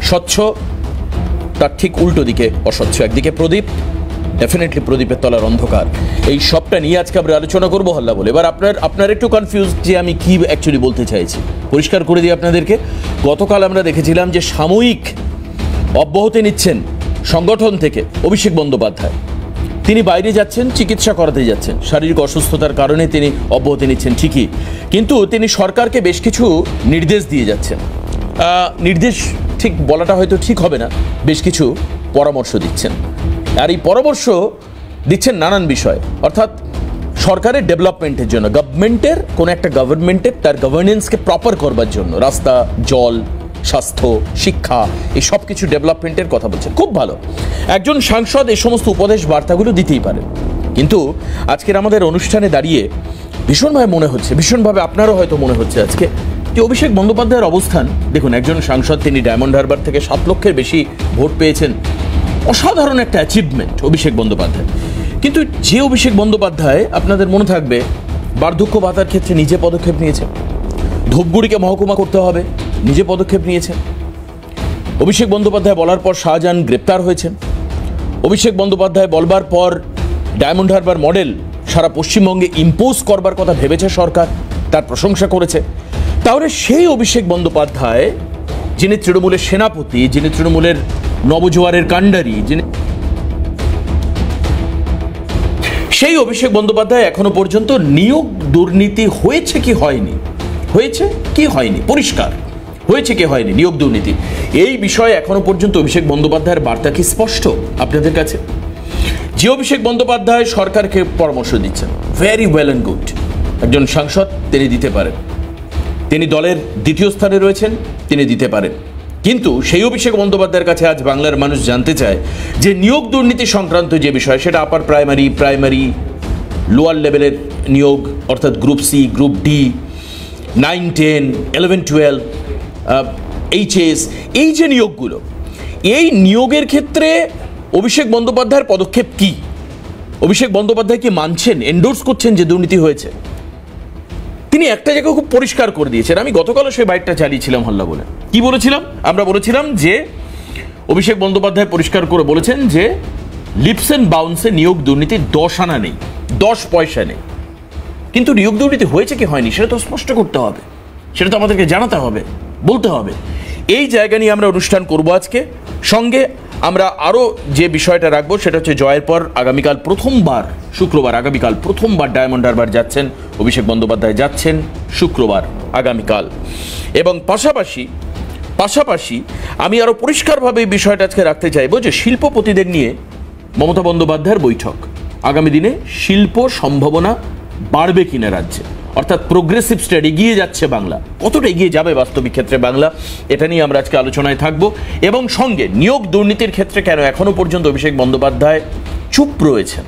স্বচ্ছ, তার ঠিক উল্টো দিকে অস্বচ্ছ। একদিকে প্রদীপ, ডেফিনেটলি প্রদীপের তলার অন্ধকার। এই সবটা নিয়ে আজকে আমরা আলোচনা করবো হল্লা বলে। এবার আপনার একটু কনফিউজ যে আমি কি অ্যাকচুয়ালি বলতে চাইছি। পরিষ্কার করে দিই আপনাদেরকে, গতকাল আমরা দেখেছিলাম যে সাময়িক অব্যাহতি নিচ্ছেন সংগঠন থেকে অভিষেক বন্দ্যোপাধ্যায়। তিনি বাইরে যাচ্ছেন, চিকিৎসা করাতে যাচ্ছেন, শারীরিক অসুস্থতার কারণে তিনি অব্যাহতি নিচ্ছেন ঠিকই, কিন্তু তিনি সরকারকে বেশ কিছু নির্দেশ দিয়ে যাচ্ছেন। নির্দেশ ঠিক বলাটা হয়তো ঠিক হবে না, বেশ কিছু পরামর্শ দিচ্ছেন। আর এই পরামর্শ দিচ্ছেন নানান বিষয়, অর্থাৎ সরকারের ডেভেলপমেন্টের জন্য, গভর্নমেন্টের কোনো একটা গভর্নমেন্টের তার গভর্নেন্সকে প্রপার করবার জন্য, রাস্তা, জল, স্বাস্থ্য, শিক্ষা, এই সব কিছু ডেভেলপমেন্টের কথা বলছেন। খুব ভালো, একজন সাংসদ এই সমস্ত উপদেশ বার্তাগুলো দিতেই পারেন। কিন্তু আজকের আমাদের অনুষ্ঠানে দাঁড়িয়ে ভীষণভাবে মনে হচ্ছে, ভীষণভাবে আপনারও হয়তো মনে হচ্ছে আজকে, যে অভিষেক বন্দ্যোপাধ্যায়ের অবস্থান দেখুন। একজন সাংসদ, তিনি ডায়মন্ড হারবার থেকে 7 লক্ষের বেশি ভোট পেয়েছেন, অসাধারণ একটা অ্যাচিভমেন্ট অভিষেক বন্দ্যোপাধ্যায়। কিন্তু যে অভিষেক বন্দ্যোপাধ্যায়, আপনাদের মনে থাকবে, বার্ধক্য ভাতার ক্ষেত্রে নিজে পদক্ষেপ নিয়েছেন, ধূপগুড়িকে মহকুমা করতে হবে, নিজে পদক্ষেপ নিয়েছেন। অভিষেক বন্দ্যোপাধ্যায় বলার পর শাহজাহান গ্রেপ্তার হয়েছেন। অভিষেক বন্দ্যোপাধ্যায় বলবার পর ডায়মন্ড হারবার মডেল সারা পশ্চিমবঙ্গে ইম্পোজ করবার কথা ভেবেছে সরকার, তার প্রশংসা করেছে। তাহলে সেই অভিষেক বন্দ্যোপাধ্যায়, যিনি তৃণমূলের সেনাপতি, যিনি তৃণমূলের নবজোয়ারের কাণ্ডারি, যিনি, সেই অভিষেক বন্দ্যোপাধ্যায় এখনো পর্যন্ত নিয়োগ দুর্নীতি হয়েছে কি হয়নি, হয়েছে কি হয়নি, পরিষ্কার হয়েছে কি হয়নি নিয়োগ দুর্নীতি, এই বিষয়ে এখনো পর্যন্ত অভিষেক বন্দ্যোপাধ্যায়ের বার্তা কি স্পষ্ট আপনাদের কাছে? যে অভিষেক বন্দ্যোপাধ্যায় সরকারকে পরামর্শ দিচ্ছেন, ভেরি ওয়েল অ্যান্ড গুড, একজন সাংসদ, তিনি দিতে পারেন, তিনি দলের দ্বিতীয় স্থানে রয়েছেন, তিনি দিতে পারেন। কিন্তু সেই অভিষেক বন্দ্যোপাধ্যায়ের কাছে আজ বাংলার মানুষ জানতে চায় যে নিয়োগ দুর্নীতি সংক্রান্ত যে বিষয়, সেটা আপার প্রাইমারি, লোয়ার লেভেলের নিয়োগ, অর্থাৎ group C, group D, 9, 10, 11, 12, HS, এই যে নিয়োগগুলো, এই নিয়োগের ক্ষেত্রে অভিষেক বন্দ্যোপাধ্যায়ের পদক্ষেপ কি? অভিষেক বন্দ্যোপাধ্যায় কি মানছেন, এন্ডোর্স করছেন যে দুর্নীতি হয়েছে? তিনি একটা জায়গায় খুব পরিষ্কার করে দিয়েছেন। আমি গতকালও সেই বাইকটা চালিয়েছিলাম হল্লা বলে। কি বলেছিলাম? আমরা বলেছিলাম যে অভিষেক বন্দ্যোপাধ্যায় পরিষ্কার করে বলেছেন যে লিপস অ্যান্ড বাউন্সে নিয়োগ দুর্নীতি 10 আনা নেই, 10 পয়সা নেই। কিন্তু নিয়োগ দুর্নীতি হয়েছে কি হয়নি সেটা তো স্পষ্ট করতে হবে, সেটা তো আমাদেরকে জানাতে হবে, বলতে হবে। এই জায়গা নিয়ে আমরা অনুষ্ঠান করব আজকে। সঙ্গে আমরা আরও যে বিষয়টা রাখবো সেটা হচ্ছে জয়ের পর আগামীকাল প্রথমবার, শুক্রবার, আগামীকাল প্রথমবার ডায়মন্ড হারবার যাচ্ছেন অভিষেক বন্দ্যোপাধ্যায়, যাচ্ছেন শুক্রবার আগামীকাল। এবং পাশাপাশি আমি আরও পরিষ্কারভাবে এই বিষয়টা আজকে রাখতে চাইবো যে শিল্পপতিদের নিয়ে মমতা বন্দ্যোপাধ্যায়ের বৈঠক। আগামী দিনে শিল্প সম্ভাবনা বাড়বে কিনা রাজ্যে, অর্থাৎ প্রোগ্রেসিভ স্টেট, এগিয়ে যাচ্ছে বাংলা, কতটা এগিয়ে যাবে বাস্তবিক ক্ষেত্রে বাংলা, এটা নিয়ে আমরা আজকে আলোচনায় থাকবো। এবং সঙ্গে নিয়োগ দুর্নীতির ক্ষেত্রে কেন এখনো পর্যন্ত অভিষেক বন্দ্যোপাধ্যায় চুপ রয়েছেন,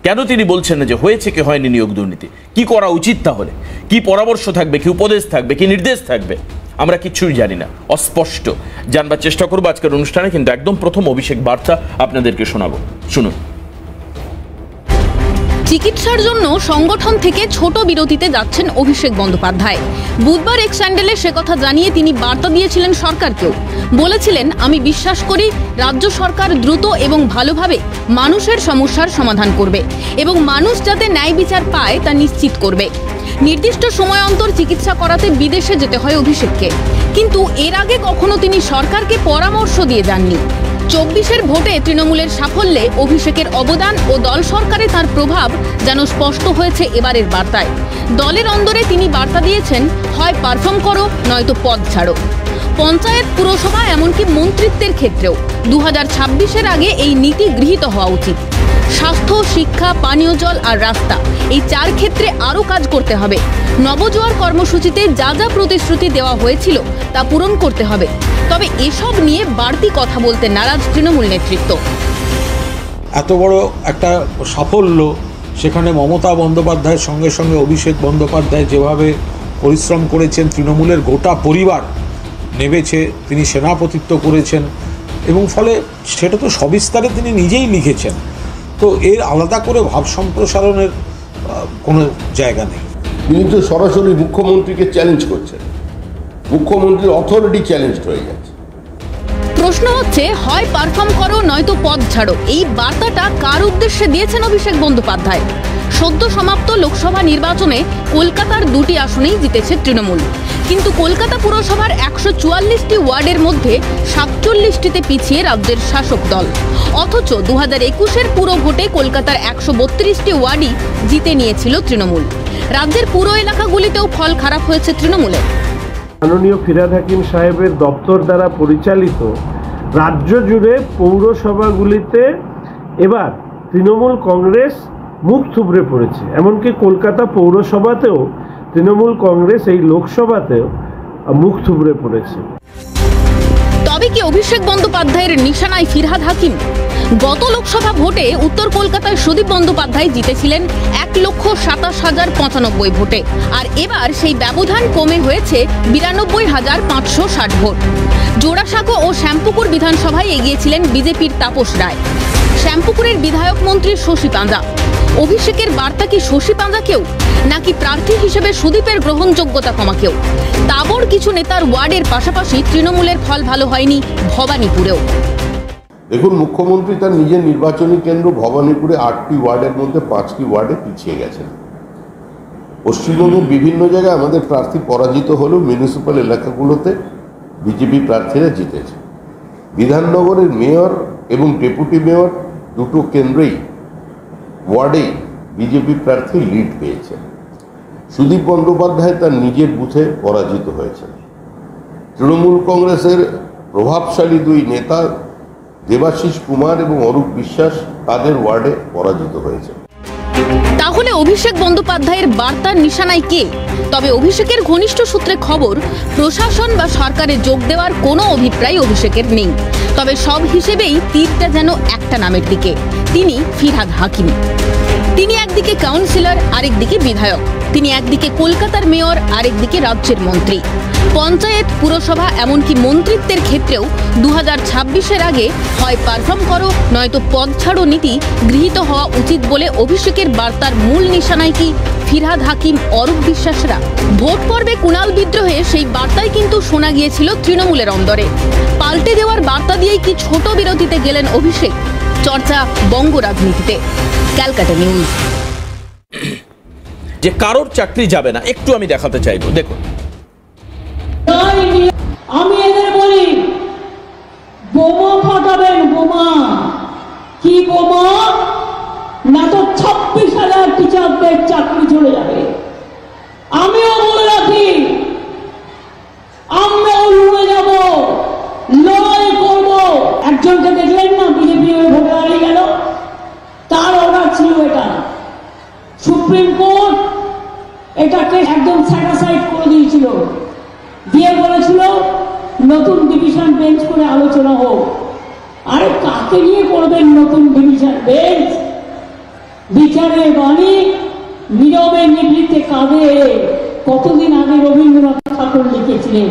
কেন তিনি বলছেন না যে হয়েছে কি হয়নি নিয়োগ দুর্নীতি, কি করা উচিত, তাহলে কি পরামর্শ থাকবে, কি উপদেশ থাকবে, কি নির্দেশ থাকবে, আমরা কিচ্ছুই জানি না, অস্পষ্ট। জানবার চেষ্টা করবো আজকের অনুষ্ঠানে। কিন্তু একদম প্রথম অভিষেক বার্তা আপনাদেরকে শোনাবো, শুনুন। চিকিৎসার জন্য সংগঠন থেকে ছোট বিরতিতে যাচ্ছেন অভিষেক বন্দ্যোপাধ্যায়। বুধবার এক্স স্যান্ডেলে সে কথা জানিয়ে তিনি বার্তা দিয়েছিলেন সরকারকেও। বলেছিলেন, আমি বিশ্বাস করি রাজ্য সরকার দ্রুত এবং ভালোভাবে মানুষের সমস্যার সমাধান করবে এবং মানুষ যাতে ন্যায় বিচার পায় তা নিশ্চিত করবে। নির্দিষ্ট সময় অন্তর চিকিৎসা করাতে বিদেশে যেতে হয় অভিষেককে, কিন্তু এর আগে কখনো তিনি সরকারকে পরামর্শ দিয়ে যাননি। 24-এর ভোটে তৃণমূলের সাফল্যে অভিষেকের অবদান ও দল সরকারে তার প্রভাব যেন স্পষ্ট হয়েছে এবারের বার্তায়। দলের অন্দরে তিনি বার্তা দিয়েছেন, হয় পারফর্ম করো, নয়তো পদ ছাড়ো। পঞ্চায়েত, পুরসভা, এমনকি মন্ত্রিত্বের ক্ষেত্রেও 2026-এর আগে এই নীতি গৃহীত হওয়া উচিত। স্বাস্থ্য, শিক্ষা, পানীয় জল আর রাস্তা, এই 4 ক্ষেত্রে আরও কাজ করতে হবে। নবজোয়ার কর্মসূচিতে যা যা প্রতিশ্রুতি দেওয়া হয়েছিল তা পূরণ করতে হবে। তবে এসব নিয়ে বাড়তি কথা বলতে নারাজ তৃণমূল নেতৃত্ব। এত বড় একটা সাফল্য, সেখানে মমতা বন্দ্যোপাধ্যায়ের সঙ্গে সঙ্গে অভিষেক বন্দ্যোপাধ্যায় যেভাবে পরিশ্রম করেছেন, তৃণমূলের গোটা পরিবার নেমেছে, তিনি সেনাপতিত্ব করেছেন এবং ফলে সেটা তো সবিস্তারে তিনি নিজেই লিখেছেন। তো এর আলাদা করে ভাব সম্প্রসারণের কোনো জায়গা নেই। তিনি তো সরাসরি মুখ্যমন্ত্রীকে চ্যালেঞ্জ করছেন, মুখ্যমন্ত্রীর অথরিটি চ্যালেঞ্জ হয়ে যাচ্ছে। প্রশ্ন হচ্ছে, হয় পারফর্ম করো নয়তো পদ ছাড়ো। এই বার্তাটা কার উদ্দেশ্যে দিয়েছেন অভিষেক বন্দ্যোপাধ্যায়? সদ্য সমাপ্ত লোকসভা নির্বাচনে কলকাতার 2টি আসনেই জিতেছে তৃণমূল, কিন্তু কলকাতা পুরসভার 144টি ওয়ার্ডের মধ্যে 47টিতে পিছিয়ে রাজ্যের শাসক দল। অথচ 2021-এর পুরো ভোটে কলকাতার 132টি ওয়ার্ডই জিতে নিয়েছিল তৃণমূল। রাজ্যের পুরো এলাকাগুলিতেও ফল খারাপ হয়েছে তৃণমূলের। মাননীয় ফিরহাদ হাকিম সাহেবের দপ্তর দ্বারা পরিচালিত রাজ্য জুড়ে পৌরসভাগুলিতে এবার তৃণমূল কংগ্রেস মুখ থুবড়ে পড়েছে। এমনকি কলকাতা পৌরসভাতেও তৃণমূল কংগ্রেস এই লোকসভাতেও মুখ থুবড়ে পড়েছে। তবে কি অভিষেক বন্দ্যোপাধ্যায়ের নিশানায় ফিরহাদ হাকিম? গত লোকসভা ভোটে উত্তর কলকাতায় সুদীপ বন্দ্যোপাধ্যায় জিতেছিলেন 1,27,095 ভোটে, আর এবার সেই ব্যবধান কমে হয়েছে 92,560 ভোট। জোড়াসাঁকো ও শ্যামপুকুর বিধানসভায় এগিয়েছিলেন বিজেপির তাপস রায়, শ্যামপুকুরের বিধায়ক মন্ত্রী শশী পাঁজা। অভিষেকের বার্তা কি শশী পাঁজাকেও, নাকি প্রার্থী হিসেবে সুদীপের গ্রহণযোগ্যতা কমাকেও? তাবর কিছু নেতার ওয়ার্ডের পাশাপাশি তৃণমূলের ফল ভালো হয়নি ভবানীপুরেও। দেখুন, মুখ্যমন্ত্রী তার নিজের নির্বাচনী কেন্দ্র ভবানীপুরে 8টি ওয়ার্ডের মধ্যে 5টি ওয়ার্ডে পিছিয়ে গেছেন। পশ্চিমবঙ্গের বিভিন্ন জায়গায় আমাদের প্রার্থী পরাজিত হলেও মিউনিসিপ্যাল এলাকাগুলোতে বিজেপি প্রার্থীরা জিতেছে। বিধাননগরের মেয়র এবং ডেপুটি মেয়র দুটো কেন্দ্রেই ওয়ার্ডেই বিজেপি প্রার্থী লিড পেয়েছেন। সুদীপ বন্দ্যোপাধ্যায় তার নিজের বুথে পরাজিত হয়েছেন। তৃণমূল কংগ্রেসের প্রভাবশালী 2 নেতা দেবাশিস কুমার এবং অরূপ বিশ্বাস তাদের ওয়ার্ডে পরাজিত হয়েছে। তাহলে অভিষেক বন্দ্যোপাধ্যায়ের বার্তার নিশানায় কে? তবে অভিষেকের ঘনিষ্ঠ সূত্রে খবর, প্রশাসন বা সরকারে যোগ দেওয়ার কোনো অভিপ্রায় অভিষেকের নেই। তবে সব হিসেবেই তীরটা যেন একটা নামের দিকে, তিনি ফিরহাদ হাকিম। তিনি একদিকে কাউন্সিলর, আরেকদিকে বিধায়ক। তিনি একদিকে কলকাতার মেয়র, আরেকদিকে রাজ্যের মন্ত্রী। পঞ্চায়েত, পুরসভা, এমনকি মন্ত্রিত্বের ক্ষেত্রেও 2026-এর আগে হয় পারফর্ম করো নয়তো পদ ছাড়ো নীতি গৃহীত হওয়া উচিত বলে অভিষেকের বার্তার মূল নিশানায় কি ফিরহাদ হাকিম, অরূপ বিশ্বাসরা? ভোট পর্বে কুণাল বিদ্রোহে সেই বার্তাই কিন্তু শোনা গিয়েছিল তৃণমূলের অন্দরে। পাল্টে দেওয়ার বার্তা দিয়েই কি ছোট বিরতিতে গেলেন অভিষেক? চর্চা বঙ্গ রাজনীতিতে। ক্যালকাটা নিউজ। যে কারোর চাকরি যাবে না, একটু আমি দেখাতে চাইবো, দেখুন। আমি এদের বলি, বোমা ফাটাবেন, বোমা। কি বোমা? না তো 26,000 টিচারদের চাকরি চলে যাবে। আমিও বলে রাখি, আমরাও লড়ে যাব, লড়াই করব। একজনকে দেখলেন না, বিজেপি ভোটে হারিয়ে গেল, তার অর্ডার ছিল এটা। সুপ্রিম কোর্ট এটাকে একদম স্যাটিসফাইড করে দিয়েছিল, দিয়ে বলেছিল নতুন ডিভিশন বেঞ্চ করে আলোচনা হোক। আরে কাকে নিয়ে করবেন নতুন ডিভিশন বেঞ্চ? বিচারের বাণী নীরবে নিভৃতে কাঁদে, কতদিন আগে রবীন্দ্রনাথ ঠাকুর লিখেছিলেন।